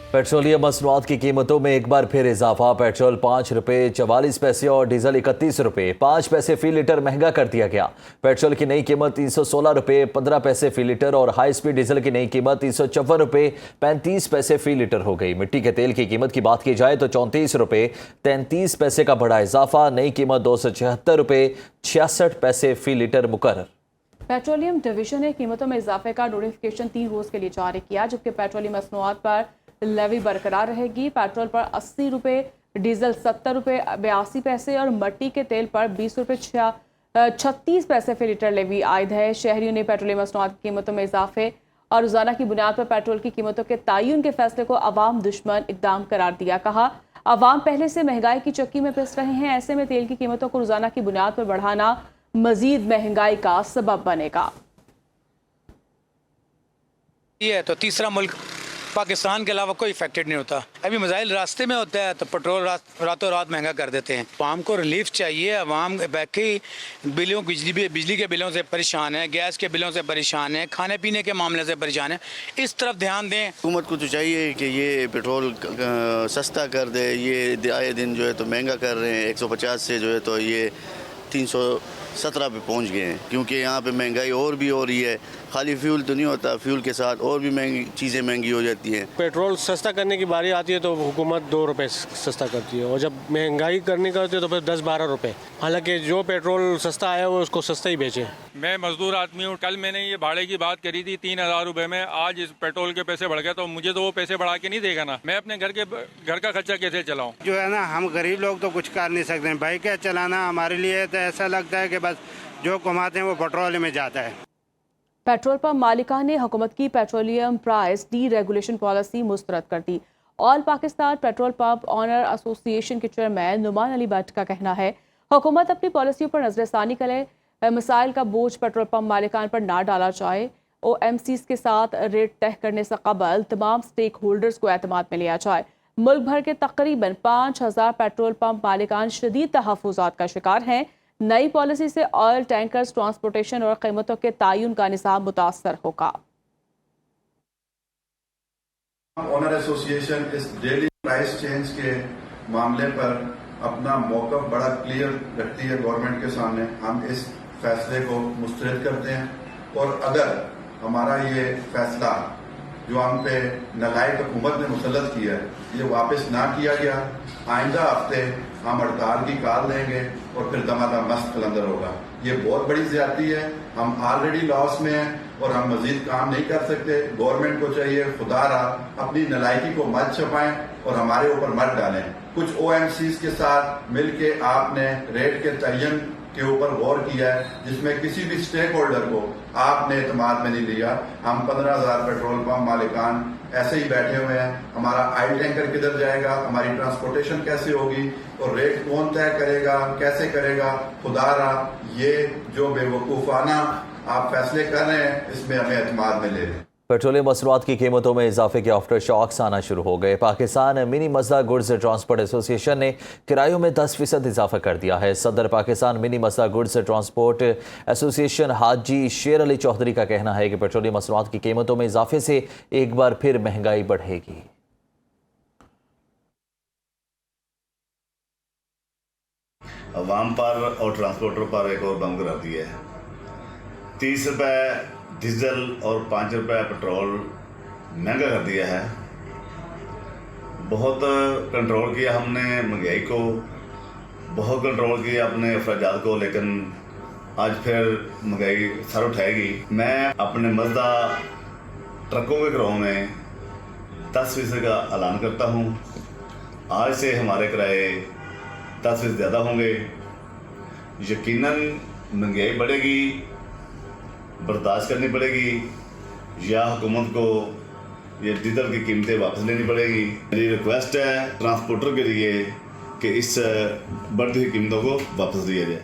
Petroleum मसनूआत की कीमतों में एक बार फिर इजाफा। पेट्रोल 5 रुपये 44 पैसे और डीजल 31 रुपये 5 पैसे फी लीटर महंगा कर दिया गया। पेट्रोल की नई कीमत 316 रुपये 15 पैसे फी लीटर और हाई स्पीड डीजल की नई कीमत 354 रुपये 35 पैसे फी लीटर हो गई। मिट्टी के तेल की कीमत की बात की जाए तो 34 रुपये 33 पैसे का बड़ा इजाफा। नई कीमत 276 रुपये 66 पैसे फी लीटर मुकर्रर। पेट्रोलियम डिवीजन ने कीमतों में इजाफे का नोटिफिकेशन 3 रोज के लिए जारी किया, जबकि पेट्रोलियम मसनूआत पर लेवी बरकरार रहेगी। पेट्रोल पर 80 रुपये, डीजल 70 रुपये 82 पैसे और मट्टी के तेल पर 20 रुपये 36 पैसे फी लीटर लेवी आयद है। शहरियों ने पेट्रोलियम मसनूआत की कीमतों में इजाफे और रोजाना की बुनियाद पर पेट्रोल की कीमतों के तयन के फैसले को अवाम दुश्मन इकदाम करार दिया। कहा, अवाम पहले से महंगाई की चक्की में पिस रहे हैं, ऐसे में तेल की कीमतों को रोजाना की बुनियाद पर बढ़ाना मजीद महंगाई का सबब बनेगा। ये है तो तीसरा मुल्क पाकिस्तान के अलावा कोई इफेक्टेड नहीं होता। अभी मसाइल रास्ते में होता है तो पेट्रोल रातों रात महंगा कर देते हैं। आवाम को रिलीफ चाहिए। आवाम बाकी बिलों बिजली के बिलों से परेशान है, गैस के बिलों से परेशान है, खाने पीने के मामले से परेशान है। इस तरफ ध्यान दें। हुकूमत को तो चाहिए कि ये पेट्रोल सस्ता कर दे। ये आए दिन जो है तो महंगा कर रहे हैं। 150 से जो है तो ये 317 पे पहुंच गए हैं, क्योंकि यहाँ पे महंगाई और भी हो रही है। खाली फ्यूल तो नहीं होता, फ्यूल के साथ और भी महंगी चीज़ें महंगी हो जाती हैं। पेट्रोल सस्ता करने की बारी आती है तो हुकूमत 2 रुपये सस्ता करती है, और जब महंगाई करनी का होती है तो फिर 10-12 रुपये। हालांकि जो पेट्रोल सस्ता आया वो उसको सस्ता ही बेचे। मैं मजदूर आदमी हूँ। कल मैंने ये भाड़े की बात करी थी 3000 रुपये में, आज इस पेट्रोल के पैसे बढ़ गए तो मुझे तो वो पैसे बढ़ा के नहीं देगा ना। मैं अपने घर का खर्चा कैसे चलाऊँ? जो है ना, हम गरीब लोग तो कुछ कर नहीं सकते। बाइक क्या चलाना हमारे लिए तो ऐसा लगता है कि बस जो कमाते हैं वो पेट्रोल में जाता है। पेट्रोल पंप मालिकान ने हुकूमत की petroleum price deregulation policy मुस्तरद कर दी। All Pakistan petrol pump owner association के चेयरमैन नुमान अली भट्ट का कहना है, हुकूमत अपनी पॉलिसियों पर नजरसानी करे, मसाइल का बोझ पेट्रोल पंप मालिकान पर ना डाला जाए। OMCs के साथ रेट तय करने से कबल तमाम स्टेक होल्डर्स को एतमाद में लिया जाए। मुल्क भर के तकरीबन 5000 पेट्रोल पंप मालिकान शदीद तहफ़्फ़ुज़ात का शिकार हैं। नई पॉलिसी से ऑयल टैंकर्स, ट्रांसपोर्टेशन और कीमतों के तयन का निज़ाम मुतासर होगा। ऑनर एसोसिएशन इस डेली प्राइस चेंज के मामले पर अपना मौक़िफ़ बड़ा क्लियर रखती है गवर्नमेंट के सामने। हम इस फैसले को मुस्तरद करते हैं, और अगर हमारा ये फैसला जो हम पे नालायक हुकूमत ने मुसल्लत किया है, ये वापस ना किया गया, आइंदा हफ्ते हम हड़ताल की कॉल लेंगे और फिर दमादम मस्त कलंदर होगा। ये बहुत बड़ी ज्यादती है। हम ऑलरेडी लॉस में हैं और हम मजीद काम नहीं कर सकते। गवर्नमेंट को चाहिए खुदारा अपनी नालायकी को मत छपाएं और हमारे ऊपर मत डालें। कुछ OMCs के साथ मिलके आपने रेट के तयन के ऊपर गौर किया है, जिसमें किसी भी स्टेक होल्डर को आपने एतमाद में नहीं लिया। हम 15,000 पेट्रोल पंप मालिकान ऐसे ही बैठे हुए हैं। हमारा ऑयल टैंकर किधर जाएगा, हमारी ट्रांसपोर्टेशन कैसे होगी और रेट कौन तय करेगा, कैसे करेगा? खुदारा ये जो बेवकूफाना आप फैसले कर रहे हैं, इसमें हमें एतमाद में ले लें। पेट्रोलियम मसनूआत की कीमतों में इजाफे के आफ्टर शॉक्स आना शुरू हो गए। Pakistan mini मजदा goods transport association ने किरायों में 10% इजाफा कर दिया है। सदर Pakistan mini मजदा goods transport association हाजी शेर अली चौधरी का कहना है कि पेट्रोलियम मसनूआत की कीमतों में इजाफे से एक बार फिर महंगाई बढ़ेगी। अवाम पर और ट्रांसपोर्टर पर एक और बम गिरा दिया है। 30 रुपये डीजल और 5 रुपये पेट्रोल महंगा कर दिया है। बहुत कंट्रोल किया हमने महंगाई को, बहुत कंट्रोल किया अपने अखराजात को, लेकिन आज फिर महंगाई सर उठाएगी। मैं अपने मजदा ट्रकों के किरायों में 10% का ऐलान करता हूँ। आज से हमारे किराए 10% ज़्यादा होंगे। यकीनन महंगाई बढ़ेगी, बर्दाश्त करनी पड़ेगी, या हुकूमत को ये डीजल की कीमतें वापस लेनी पड़ेगी। मेरी रिक्वेस्ट है ट्रांसपोर्टर के लिए कि इस बढ़ती हुई कीमतों को वापस लिया जाए।